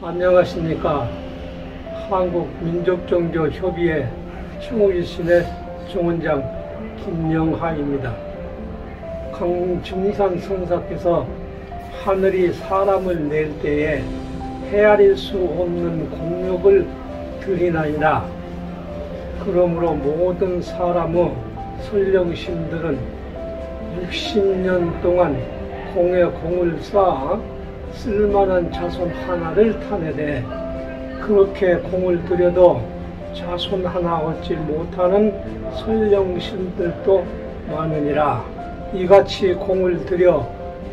안녕하십니까. 한국민족종교협의회 충우일신의 총원장 김영하입니다. 강중산 성사께서 하늘이 사람을 낼 때에 헤아릴 수 없는 공력을 드리나이다. 그러므로 모든 사람의 선령심들은 60년 동안 공에 공을 쌓아 쓸만한 자손 하나를 타내되 그렇게 공을 들여도 자손 하나 얻지 못하는 선령심들도 많으니라. 이같이 공을 들여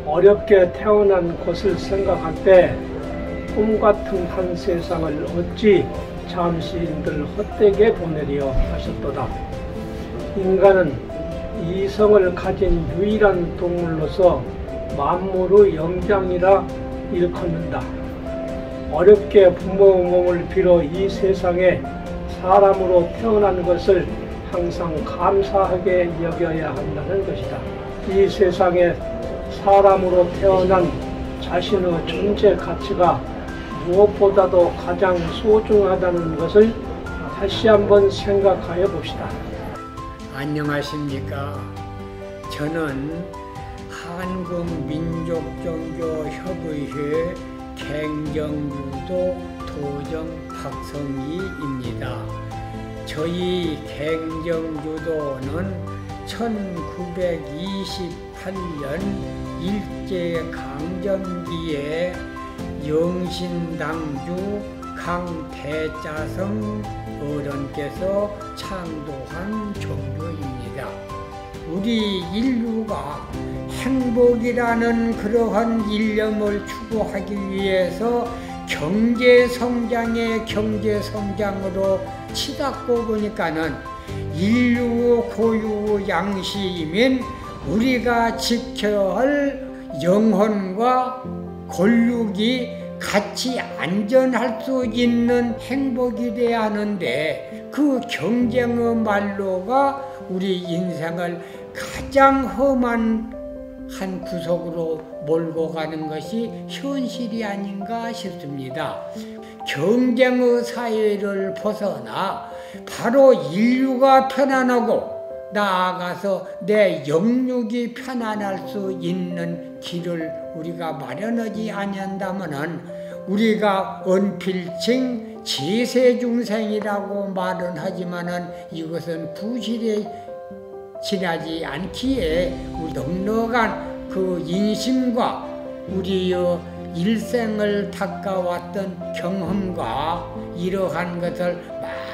어렵게 태어난 것을 생각할 때 꿈같은 한 세상을 어찌 잠시인들 헛되게 보내리요 하셨도다. 인간은 이성을 가진 유일한 동물로서 만물의 영장이라 일컫는다. 어렵게 부모의 몸을 빌어 이 세상에 사람으로 태어난 것을 항상 감사하게 여겨야 한다는 것이다. 이 세상에 사람으로 태어난 자신의 존재 가치가 무엇보다도 가장 소중하다는 것을 다시 한번 생각하여 봅시다. 안녕하십니까. 저는 한국민족종교협의회 갱정유도 도정 박성희입니다. 저희 갱정유도는 1928년 일제강점기에 영신당주 강대자성 어른께서 창도한 종교입니다. 우리 인류가 행복이라는 그러한 일념을 추구하기 위해서 경제성장으로 치닫고 보니까는 인류의 고유의 양식이면 우리가 지켜야 할 영혼과 권력이 같이 안전할 수 있는 행복이 돼야 하는데 그 경쟁의 말로가 우리 인생을 가장 험한 한 구석으로 몰고 가는 것이 현실이 아닌가 싶습니다. 경쟁의 사회를 벗어나 바로 인류가 편안하고 나아가서 내 영육이 편안할 수 있는 길을 우리가 마련하지 아니한다면은 우리가 언필칭 지세중생이라고 말은 하지만은 이것은 부실에 지나지 않기에 우리 넉넉한 그 인심과 우리의 일생을 닦아왔던 경험과 이러한 것을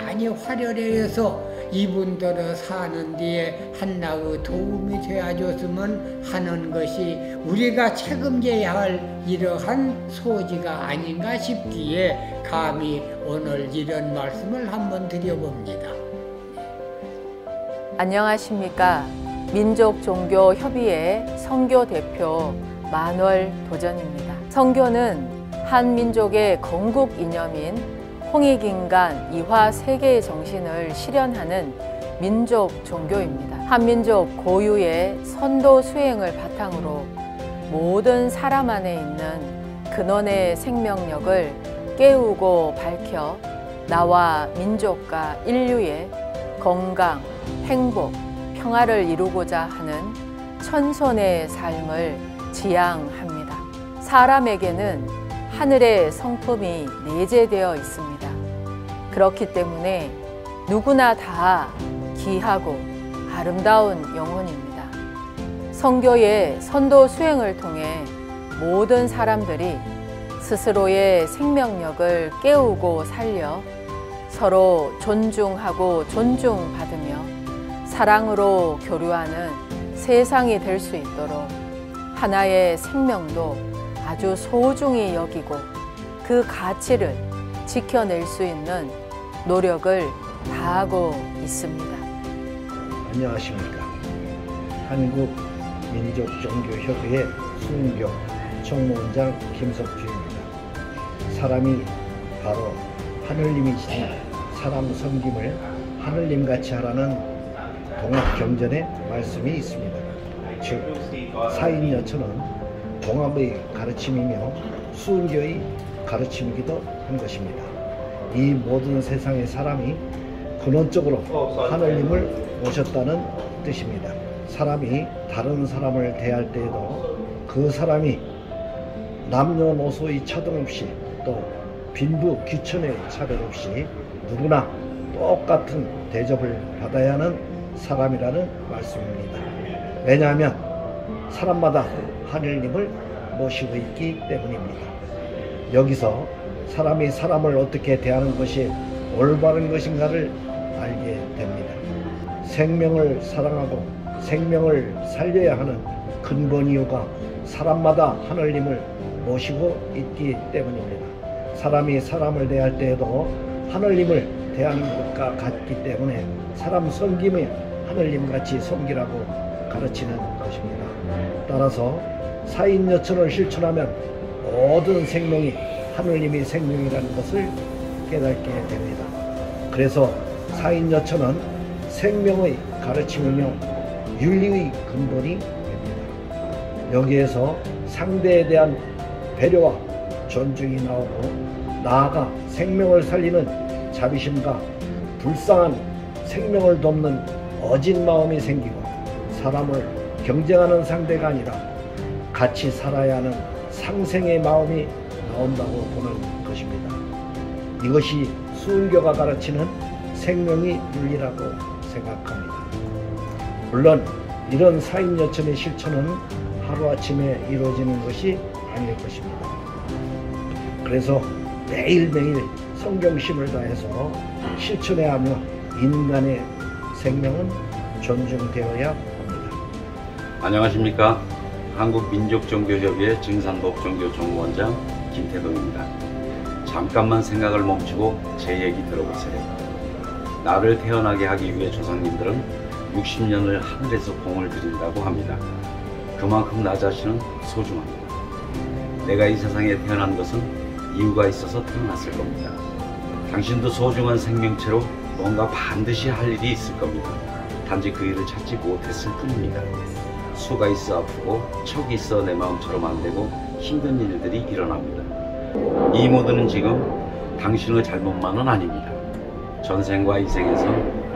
많이 활용해서 이분들을 사는 데에 한나의 도움이 되어줬으면 하는 것이 우리가 책임져야 할 이러한 소지가 아닌가 싶기에 감히 오늘 이런 말씀을 한번 드려봅니다. 안녕하십니까. 민족종교협의회 선교대표 만월 도전입니다. 선교는 한 민족의 건국 이념인 홍익인간 이화 세계의 정신을 실현하는 민족 종교입니다. 한민족 고유의 선도 수행을 바탕으로 모든 사람 안에 있는 근원의 생명력을 깨우고 밝혀 나와 민족과 인류의 건강, 행복, 평화를 이루고자 하는 천선의 삶을 지향합니다. 사람에게는 하늘의 성품이 내재되어 있습니다. 그렇기 때문에 누구나 다 귀하고 아름다운 영혼입니다. 선교의 선도 수행을 통해 모든 사람들이 스스로의 생명력을 깨우고 살려 서로 존중하고 존중받으며 사랑으로 교류하는 세상이 될 수 있도록 하나의 생명도 아주 소중히 여기고 그 가치를 지켜낼 수 있는 노력을 다하고 있습니다. 안녕하십니까. 한국민족종교협의회 순교 총무원장 김석주입니다. 사람이 바로 하늘님이시니 사람 섬김을 하늘님같이 하라는 동학경전의 말씀이 있습니다. 즉 사인여천은 동학의 가르침이며 순교의 가르침이기도 한 것입니다. 이 모든 세상의 사람이 근원적으로 하느님을 모셨다는 뜻입니다. 사람이 다른 사람을 대할 때에도 그 사람이 남녀노소의 차등 없이 또 빈부 귀천의 차별 없이 누구나 똑같은 대접을 받아야 하는 사람이라는 말씀입니다. 왜냐하면 사람마다 하느님을 모시고 있기 때문입니다. 여기서 사람이 사람을 어떻게 대하는 것이 올바른 것인가를 알게 됩니다. 생명을 사랑하고 생명을 살려야 하는 근본 이유가 사람마다 하느님을 모시고 있기 때문입니다. 사람이 사람을 대할 때에도 하느님을 대하는 것과 같기 때문에 사람 섬김에 하느님같이 섬기라고 가르치는 것입니다. 따라서 사인여천을 실천하면 모든 생명이 하느님이 생명이라는 것을 깨닫게 됩니다. 그래서 사인여천은 생명의 가르침이며 윤리의 근본이 됩니다. 여기에서 상대에 대한 배려와 존중이 나오고 나아가 생명을 살리는 자비심과 불쌍한 생명을 돕는 어진 마음이 생기고 사람을 경쟁하는 상대가 아니라 같이 살아야 하는 상생의 마음이 나온다고 보는 것입니다. 이것이 수은교가 가르치는 생명의 윤리라고 생각합니다. 물론 이런 사인여천의 실천은 하루아침에 이루어지는 것이 아닐 것입니다. 그래서 매일매일 성경심을 다해서 실천해야 하며 인간의 생명은 존중되어야 합니다. 안녕하십니까. 한국민족종교협의회 증산법종교정무원장 김태동입니다. 잠깐만 생각을 멈추고 제 얘기 들어보세요. 나를 태어나게 하기 위해 조상님들은 60년을 하늘에서 공을 들인다고 합니다. 그만큼 나 자신은 소중합니다. 내가 이 세상에 태어난 것은 이유가 있어서 태어났을 겁니다. 당신도 소중한 생명체로 뭔가 반드시 할 일이 있을 겁니다. 단지 그 일을 찾지 못했을 뿐입니다. 수가 있어 아프고 척이 있어 내 마음처럼 안 되고 힘든 일들이 일어납니다. 이 모두는 지금 당신의 잘못만은 아닙니다. 전생과 이생에서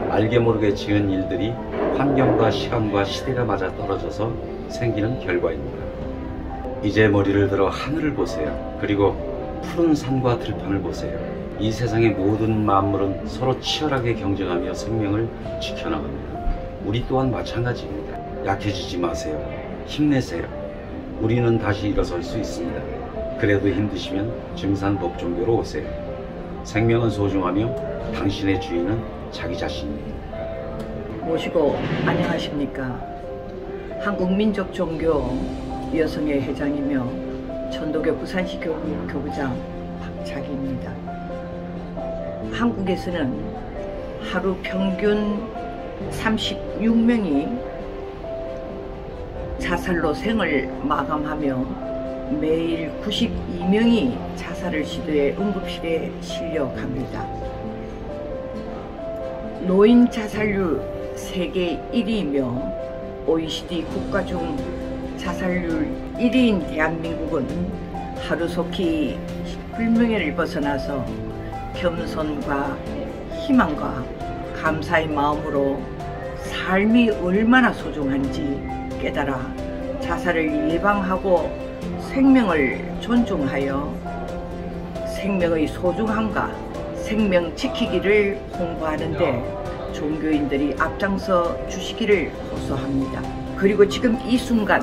알게 모르게 지은 일들이 환경과 시간과 시대가 맞아 떨어져서 생기는 결과입니다. 이제 머리를 들어 하늘을 보세요. 그리고 푸른 산과 들판을 보세요. 이 세상의 모든 만물은 서로 치열하게 경쟁하며 생명을 지켜나갑니다. 우리 또한 마찬가지입니다. 약해지지 마세요. 힘내세요. 우리는 다시 일어설 수 있습니다. 그래도 힘드시면 증산법종교로 오세요. 생명은 소중하며 당신의 주인은 자기 자신입니다. 모시고 안녕하십니까. 한국민족종교 여성회 회장이며 전도교 부산시 교구장 박자기입니다. 한국에서는 하루 평균 36명이 자살로 생을 마감하며 매일 92명이 자살을 시도해 응급실에 실려갑니다. 노인 자살률 세계 1위이며 OECD 국가 중 자살률 1위인 대한민국은 하루속히 불명예를 벗어나서 겸손과 희망과 감사의 마음으로 삶이 얼마나 소중한지 깨달아 자살을 예방하고 생명을 존중하여 생명의 소중함과 생명 지키기를 홍보하는데 종교인들이 앞장서 주시기를 호소합니다. 그리고 지금 이 순간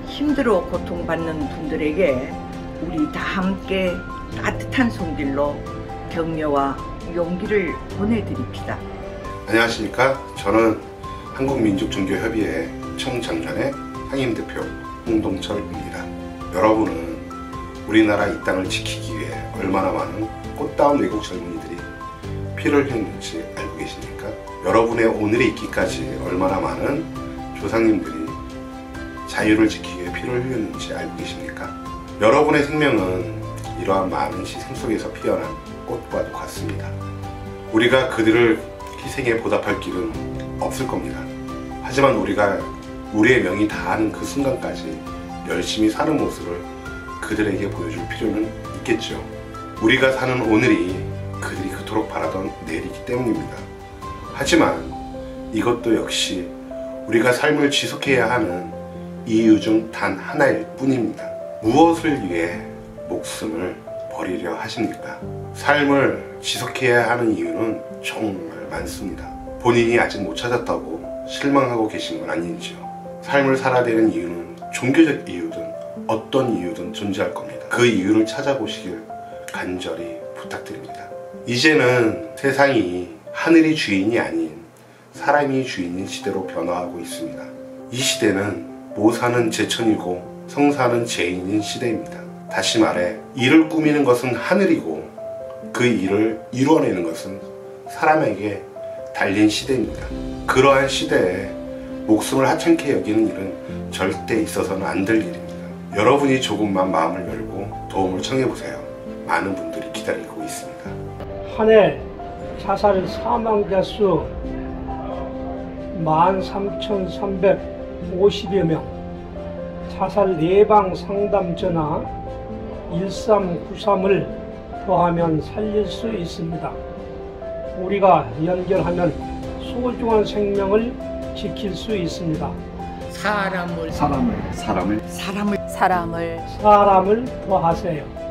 힘들어 고통받는 분들에게 우리 다 함께 따뜻한 손길로 격려와 용기를 보내드립시다. 안녕하십니까. 저는 한국민족종교협의회 청장년의 상임대표 홍동철입니다. 여러분은 우리나라 이 땅을 지키기 위해 얼마나 많은 꽃다운 외국 젊은이들이 피를 흘렸는지 알고 계십니까? 여러분의 오늘에 있기까지 얼마나 많은 조상님들이 자유를 지키기 위해 피를 흘렸는지 알고 계십니까? 여러분의 생명은 이러한 많은 희생 속에서 피어난 꽃과도 같습니다. 우리가 그들을 희생에 보답할 길은 없을 겁니다. 하지만 우리가 우리의 명이 다하는 그 순간까지 열심히 사는 모습을 그들에게 보여줄 필요는 있겠죠. 우리가 사는 오늘이 그들이 그토록 바라던 내일이기 때문입니다. 하지만 이것도 역시 우리가 삶을 지속해야 하는 이유 중 단 하나일 뿐입니다. 무엇을 위해 목숨을 버리려 하십니까? 삶을 지속해야 하는 이유는 정말 많습니다. 본인이 아직 못 찾았다고 실망하고 계신 건 아닌지요. 삶을 살아야 되는 이유는 종교적 이유든 어떤 이유든 존재할 겁니다. 그 이유를 찾아보시길 간절히 부탁드립니다. 이제는 세상이 하늘이 주인이 아닌 사람이 주인인 시대로 변화하고 있습니다. 이 시대는 모사는 제천이고 성사는 제인인 시대입니다. 다시 말해 일을 꾸미는 것은 하늘이고 그 일을 이루어내는 것은 사람에게 달린 시대입니다. 그러한 시대에 목숨을 하찮게 여기는 일은 절대 있어서는 안 될 일입니다. 여러분이 조금만 마음을 열고 도움을 청해보세요. 많은 분들이 기다리고 있습니다. 한 해 자살 사망자 수 13,350여 명, 자살 예방 상담 전화 1393을 더하면 살릴 수 있습니다. 우리가 연결하면 소중한 생명을 지킬 수 있습니다. 사람을 사람을 사람을 더하세요.